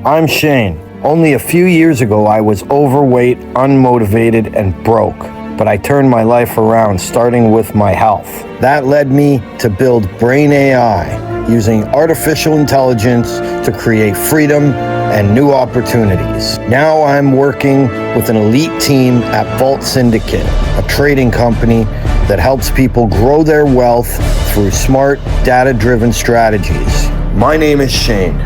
I'm Shayne. Only a few years ago, I was overweight, unmotivated, and broke. But I turned my life around, starting with my health. That led me to build Brain AI, using artificial intelligence to create freedom and new opportunities. Now I'm working with an elite team at Vault Syndicate, a trading company that helps people grow their wealth through smart, data-driven strategies. My name is Shayne,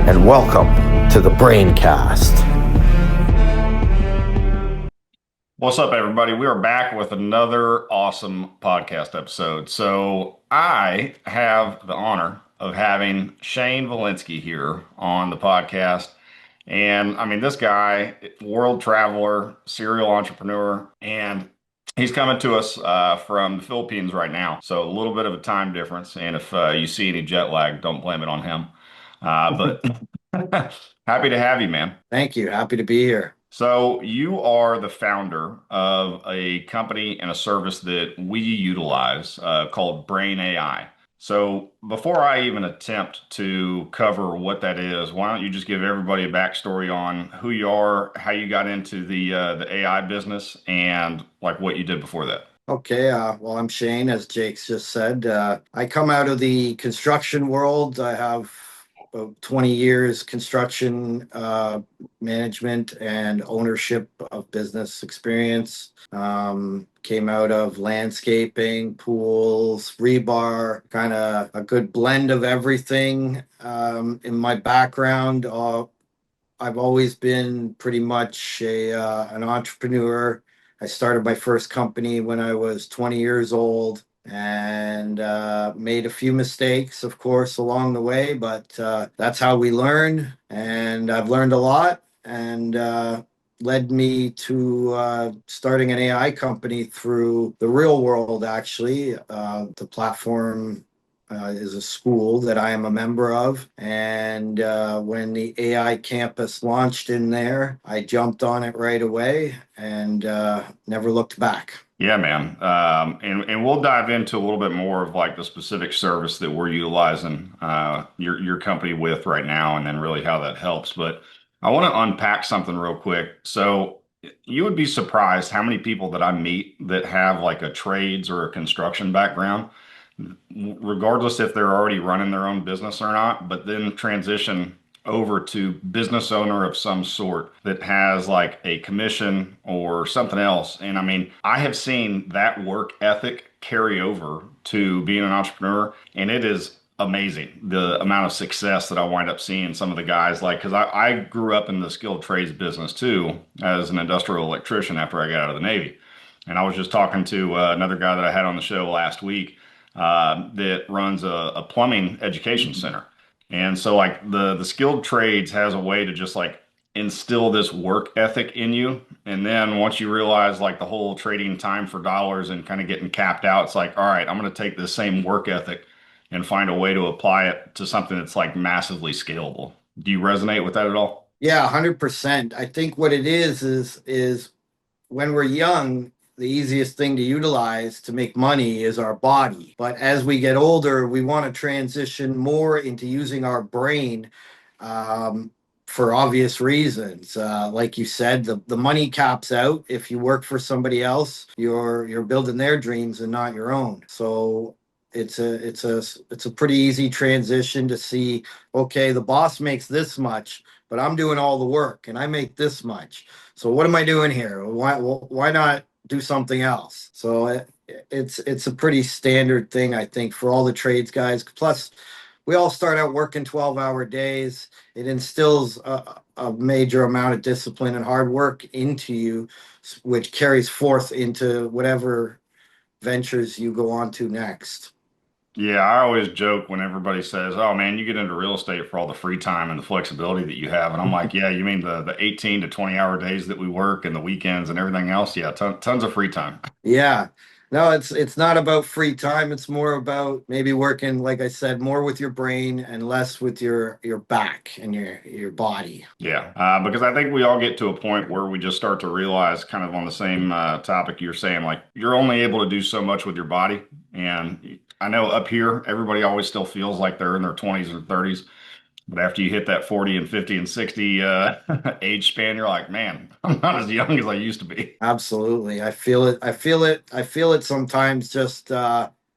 and welcome to the Braincast. What's up, everybody? We are back with another awesome podcast episode. So, I have the honor of having Shayne Valinsky here on the podcast. And I mean, this guy, world traveler, serial entrepreneur, and he's coming to us from the Philippines right now. So, a little bit of a time difference. And if you see any jet lag, don't blame it on him. But happy to have you, man. Thank you. Happy to be here. So you are the founder of a company and a service that we utilize called Brain AI. So before I even attempt to cover what that is, why don't you just give everybody a backstory on who you are, how you got into the AI business, and like what you did before that? Okay, well, I'm Shayne, as Jake's just said. I come out of the construction world. I have about 20 years construction management and ownership of business experience. Came out of landscaping, pools, rebar, kind of a good blend of everything. In my background, I've always been pretty much an entrepreneur. I started my first company when I was 20 years old and made a few mistakes, of course, along the way, but that's how we learn. And I've learned a lot and led me to starting an AI company through the real world, actually. The platform is a school that I am a member of. And when the AI campus launched in there, I jumped on it right away and never looked back. Yeah, man. And we'll dive into a little bit more of like the specific service that we're utilizing your company with right now, and then really how that helps. But I want to unpack something real quick. So you would be surprised how many people that I meet that have like a trades or a construction background, regardless if they're already running their own business or not, but then transition over to business owner of some sort that has like a commission or something else. And I mean, I have seen that work ethic carry over to being an entrepreneur, and it is amazing the amount of success that I wind up seeing some of the guys like, because I grew up in the skilled trades business too as an industrial electrician after I got out of the Navy. And I was just talking to another guy that I had on the show last week that runs a plumbing education center. And so like the skilled trades has a way to just like instill this work ethic in you. And then once you realize like the whole trading time for dollars and kind of getting capped out, it's like, all right, I'm going to take this same work ethic and find a way to apply it to something that's like massively scalable. Do you resonate with that at all? Yeah, 100%. I think what it is when we're young, the easiest thing to utilize to make money is our body. But as we get older, we want to transition more into using our brain um, for obvious reasons. Like you said, the money caps out. If you work for somebody else, you're building their dreams and not your own. So it's a pretty easy transition to see, okay, the boss makes this much, but I'm doing all the work and I make this much. So what am I doing here? Why not do something else? So it's a pretty standard thing, I think, for all the trades guys. Plus, we all start out working 12-hour days. It instills a major amount of discipline and hard work into you, which carries forth into whatever ventures you go on to next. Yeah, I always joke when everybody says, "Oh man, you get into real estate for all the free time and the flexibility that you have." And I'm like, "Yeah, you mean the 18 to 20 hour days that we work and the weekends and everything else? Yeah, tons of free time." Yeah. No, it's not about free time. It's more about maybe working, like I said, more with your brain and less with your back and your body. Yeah, because I think we all get to a point where we just start to realize, kind of on the same topic you're saying, like you're only able to do so much with your body. And I know up here, everybody always still feels like they're in their 20s or 30s. But after you hit that 40 and 50 and 60 age span, you're like, man, I'm not as young as I used to be. Absolutely. I feel it. I feel it. I feel it sometimes just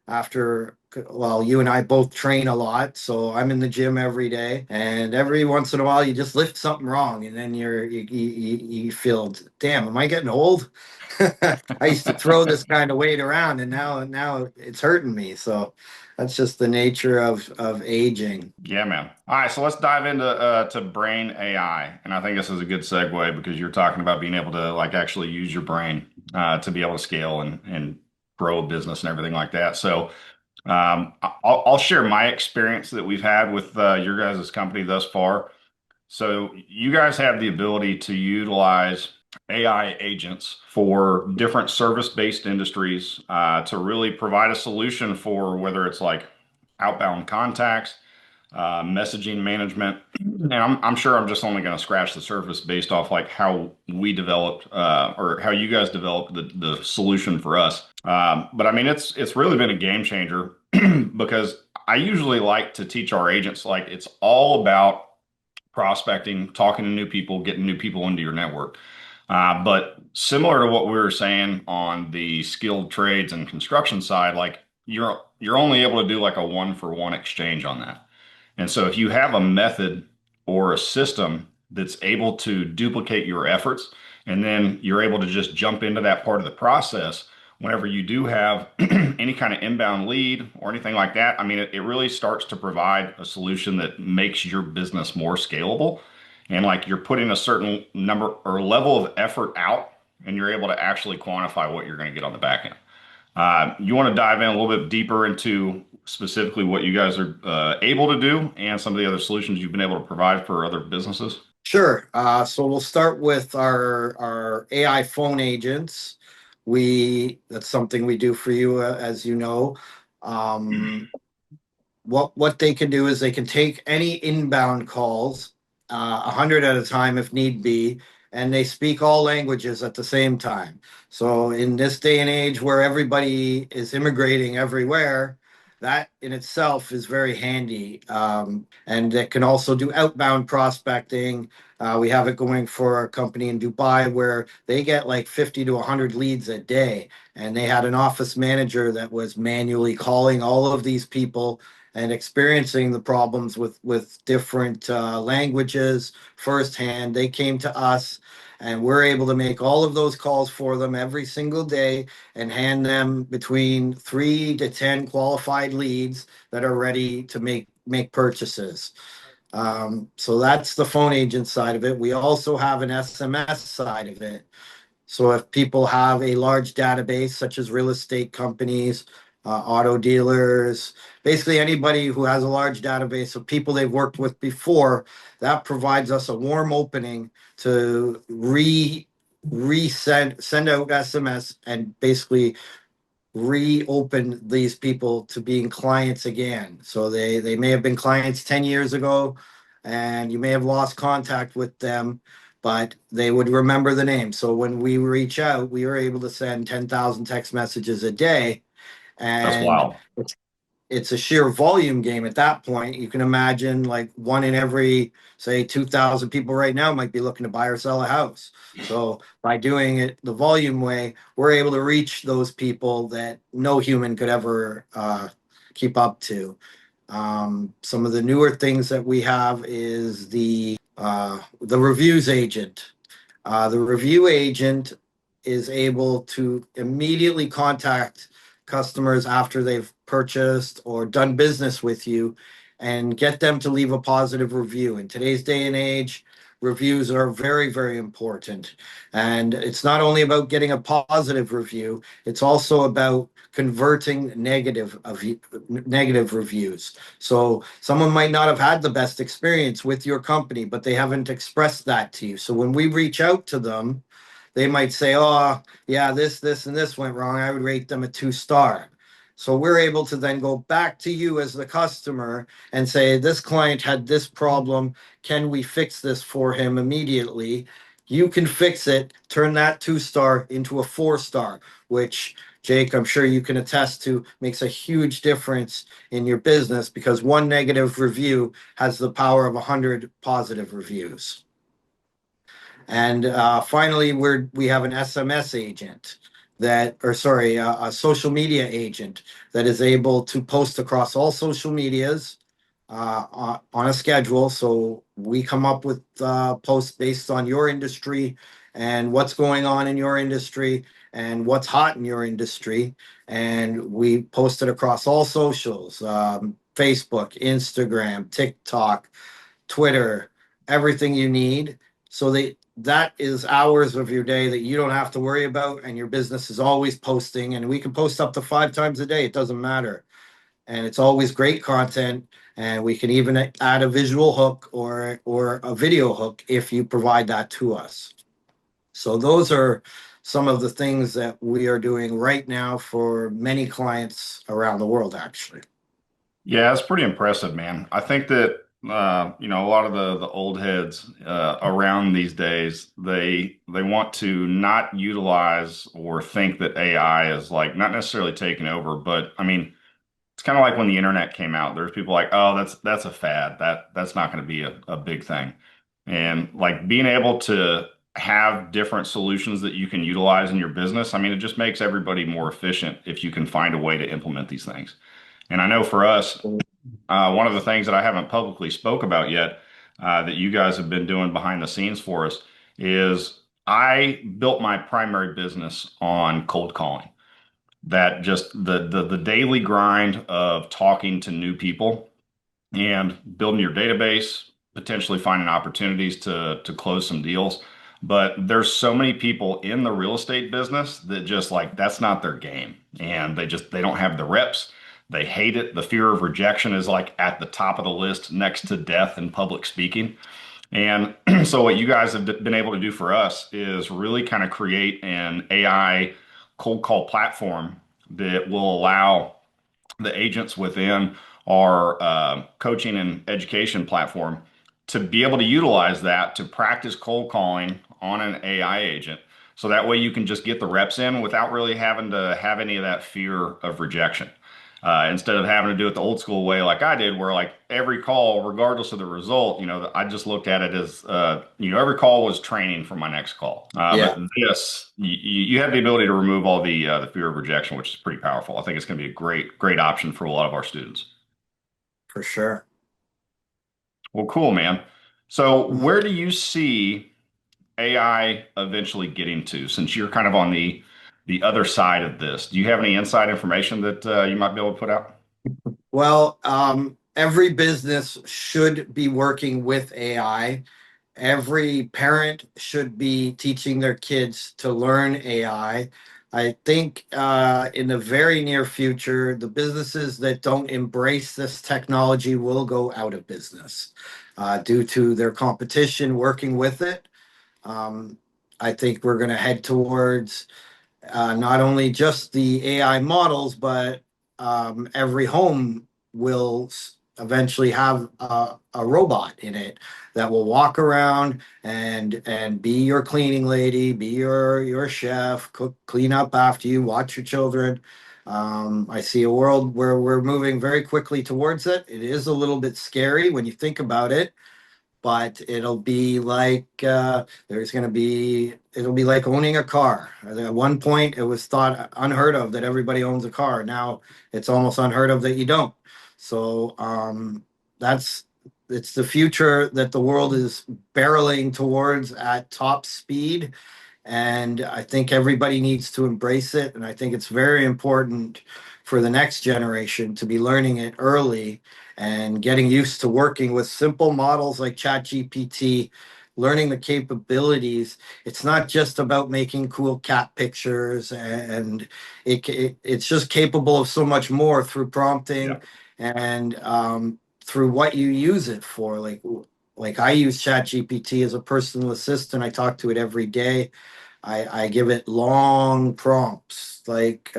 after, well, you and I both train a lot. So I'm in the gym every day. And every once in a while, you just lift something wrong. And then you feel, damn, am I getting old? I used to throw this kind of weight around and now it's hurting me. So that's just the nature of aging. Yeah, man. All right, so let's dive into to brain AI, and I think this is a good segue because you're talking about being able to like actually use your brain to be able to scale and grow a business and everything like that. So I'll share my experience that we've had with your guys' company thus far. So you guys have the ability to utilize AI agents for different service-based industries to really provide a solution for whether it's like outbound contacts, messaging management. And I'm sure I'm just only going to scratch the surface based off like how we developed or how you guys developed the solution for us. But I mean, it's really been a game changer because I usually like to teach our agents like it's all about prospecting, talking to new people, getting new people into your network. But similar to what we were saying on the skilled trades and construction side, like you're only able to do like a one for one exchange on that. And so if you have a method or a system that's able to duplicate your efforts, and then you're able to just jump into that part of the process whenever you do have any kind of inbound lead or anything like that, I mean, it really starts to provide a solution that makes your business more scalable. And like you're putting a certain number or level of effort out, and you're able to actually quantify what you're going to get on the back end. You want to dive in a little bit deeper into specifically what you guys are able to do and some of the other solutions you've been able to provide for other businesses? Sure. So we'll start with our AI phone agents. That's something we do for you, as you know. Um, what they can do is they can take any inbound calls, 100 at a time if need be, and they speak all languages at the same time. So in this day and age where everybody is immigrating everywhere, that in itself is very handy. And it can also do outbound prospecting. We have it going for a company in Dubai where they get like 50 to 100 leads a day. And they had an office manager that was manually calling all of these people and experiencing the problems with different languages firsthand. They came to us, and we're able to make all of those calls for them every single day and hand them between 3 to 10 qualified leads that are ready to make purchases. So that's the phone agent side of it. We also have an SMS side of it. So if people have a large database, such as real estate companies, auto dealers, basically anybody who has a large database of people they've worked with before, that provides us a warm opening to send out SMS and basically reopen these people to being clients again. So they may have been clients 10 years ago and you may have lost contact with them, but they would remember the name. So when we reach out, we are able to send 10,000 text messages a day. That's And wild. it's a sheer volume game at that point. You can imagine like one in every, say, 2,000 people right now might be looking to buy or sell a house. So by doing it the volume way, we're able to reach those people that no human could ever keep up to. Some of the newer things that we have is the reviews agent. The review agent is able to immediately contact customers after they've purchased or done business with you and get them to leave a positive review. In today's day and age, reviews are very, very important. And it's not only about getting a positive review, it's also about converting negative reviews. So someone might not have had the best experience with your company, but they haven't expressed that to you. So when we reach out to them, they might say, "Oh, yeah, this, and this went wrong. I would rate them a 2 star." So we're able to then go back to you as the customer and say, "This client had this problem. Can we fix this for him immediately?" You can fix it, turn that 2 star into a 4 star, which Jake, I'm sure you can attest to, makes a huge difference in your business because one negative review has the power of 100 positive reviews. And finally, we have an SMS agent that, or sorry, a social media agent that is able to post across all social medias on a schedule. So we come up with posts based on your industry and what's going on in your industry and what's hot in your industry. And we post it across all socials, Facebook, Instagram, TikTok, Twitter, everything you need. So that is hours of your day that you don't have to worry about, and your business is always posting. And we can post up to 5 times a day. It doesn't matter, and it's always great content. And we can even add a visual hook or a video hook if you provide that to us. So those are some of the things that we are doing right now for many clients around the world, actually. Yeah, it's pretty impressive, man. I think that a lot of the old heads around these days, they want to not utilize or think that AI is like not necessarily taking over, but I mean, it's kind of like when the internet came out. There's people like, oh, that's a fad. That's not going to be a big thing. And like being able to have different solutions that you can utilize in your business, I mean, it just makes everybody more efficient if you can find a way to implement these things. And I know for us, one of the things that I haven't publicly spoke about yet, that you guys have been doing behind the scenes for us, is I built my primary business on cold calling. That just the daily grind of talking to new people and building your database, potentially finding opportunities to close some deals. But there's so many people in the real estate business that just like that's not their game, and they don't have the reps. They hate it. The fear of rejection is like at the top of the list next to death and public speaking. And so what you guys have been able to do for us is really kind of create an AI cold call platform that will allow the agents within our coaching and education platform to be able to utilize that to practice cold calling on an AI agent. So that way you can just get the reps in without really having to have any of that fear of rejection. Instead of having to do it the old school way like I did, where like every call, regardless of the result, I just looked at it as, every call was training for my next call. But Yeah, this, you have the ability to remove all the fear of rejection, which is pretty powerful. I think it's going to be a great option for a lot of our students. for sure. Well, cool, man. So where do you see AI eventually getting to, since you're kind of on the other side of this? Do you have any inside information that you might be able to put out? Well, every business should be working with AI. Every parent should be teaching their kids to learn AI. I think in the very near future, the businesses that don't embrace this technology will go out of business due to their competition working with it. Um, I think we're going to head towards not only just the AI models, but every home will eventually have a robot in it that will walk around and be your cleaning lady, be your chef, cook, clean up after you, watch your children. I see a world where we're moving very quickly towards it. It is a little bit scary when you think about it, but it'll be like it'll be like owning a car. At one point it was thought unheard of that everybody owns a car. Now it's almost unheard of that you don't. So that's it's the future that the world is barreling towards at top speed, and I think everybody needs to embrace it. And I think it's very important for the next generation to be learning it early and getting used to working with simple models like ChatGPT, learning the capabilities. It's not just about making cool cat pictures, and it's just capable of so much more through Yeah. prompting and through what you use it for. Like I use ChatGPT as a personal assistant. I talk to it every day. I give it long prompts, like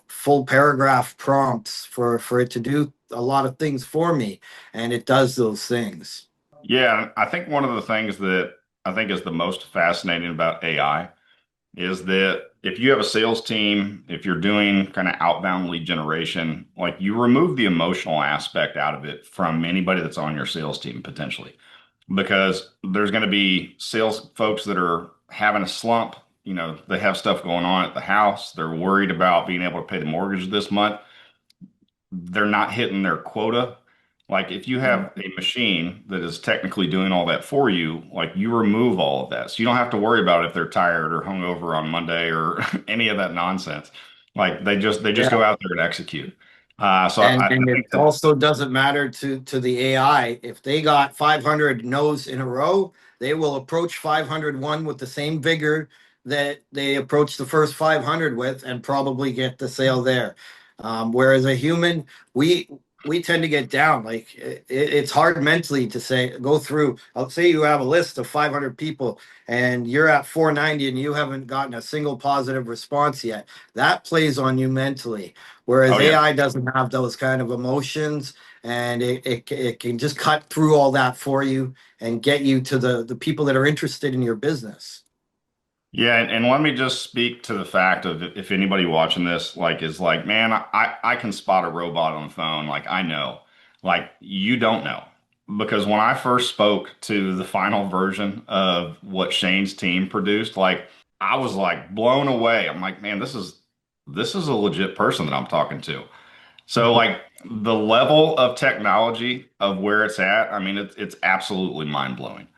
full paragraph prompts for it to do a lot of things for me, and it does those things. Yeah, I think one of the things that I think is the most fascinating about AI is that if you have a sales team, if you're doing kind of outbound lead generation, like you remove the emotional aspect out of it from anybody that's on your sales team potentially, because there's going to be sales folks that are having a slump. You know, they have stuff going on at the house. They're worried about being able to pay the mortgage this month. They're not hitting their quota. Like if you Mm. have a machine that is technically doing all that for you, like you remove all of that. So you don't have to worry about if they're tired or hungover on Monday or any of that nonsense. Like they just Yeah. go out there and execute. So I And it think that also doesn't matter to the AI. If they got 500 no's in a row, they will approach 501 with the same vigor that they approach the first 500 with and probably get the sale there. Whereas a human, we we tend to get down. Like it's hard mentally to say go through. I'll say you have a list of 500 people and you're at 490 and you haven't gotten a single positive response yet. That plays on you mentally. oh Whereas yeah. AI doesn't have those kind of emotions, and it can just cut through all that for you and get you to the people that are interested in your business. Yeah, and let me just speak to the fact of if anybody watching this like is like, man, I can spot a robot on the phone. Like I know, like you don't know. Because when I first spoke to the final version of what Shane's team produced, like I was like blown away. I'm like, man, this is a legit person that I'm talking to. So like the level of technology of where it's at, I mean, it's absolutely mind blowing.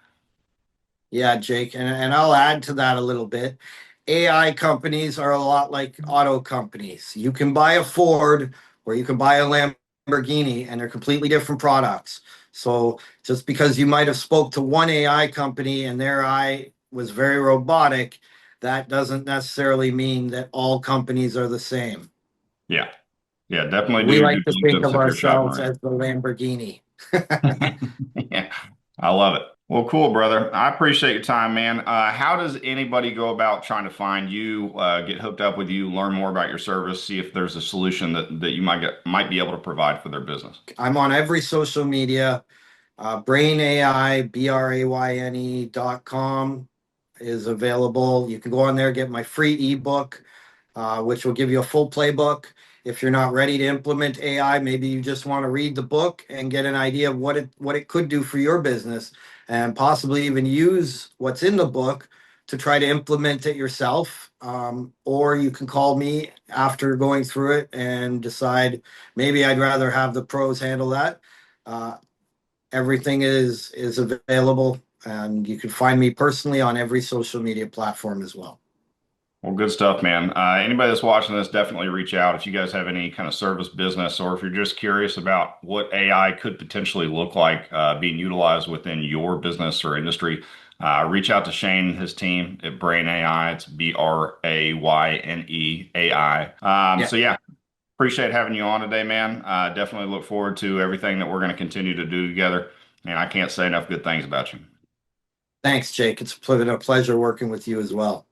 Yeah, Jake, and I'll add to that a little bit. AI companies are a lot like auto companies. You can buy a Ford or you can buy a Lamborghini, and they're completely different products. So just because you might have spoke to one AI company and their eye was very robotic, that doesn't necessarily mean that all companies are the same. Yeah. Yeah, definitely do We your due like to think diligence of if you're shopping ourselves around. as the Lamborghini. Yeah, I love it. Well, cool, brother. I appreciate your time, man. How does anybody go about trying to find you, get hooked up with you, learn more about your service, see if there's a solution that you might be able to provide for their business? I'm on every social media. Brain AI, BRAYNE.com is available. You can go on there, get my free ebook, which will give you a full playbook. If you're not ready to implement AI, maybe you just want to read the book and get an idea of what it could do for your business, and possibly even use what's in the book to try to implement it yourself. Or you can call me after going through it and decide maybe I'd rather have the pros handle that. Uh, Everything is available, and you can find me personally on every social media platform as well. Well, good stuff, man. Anybody that's watching this, definitely reach out if you guys have any kind of service business or if you're just curious about what AI could potentially look like being utilized within your business or industry. Reach out to Shane and his team at Brain AI. It's BRAYNE AI. Yeah, So yeah, appreciate having you on today, man. Definitely look forward to everything that we're going to continue to do together. And I can't say enough good things about you. thanks, Jake. It's been a pleasure working with you as well.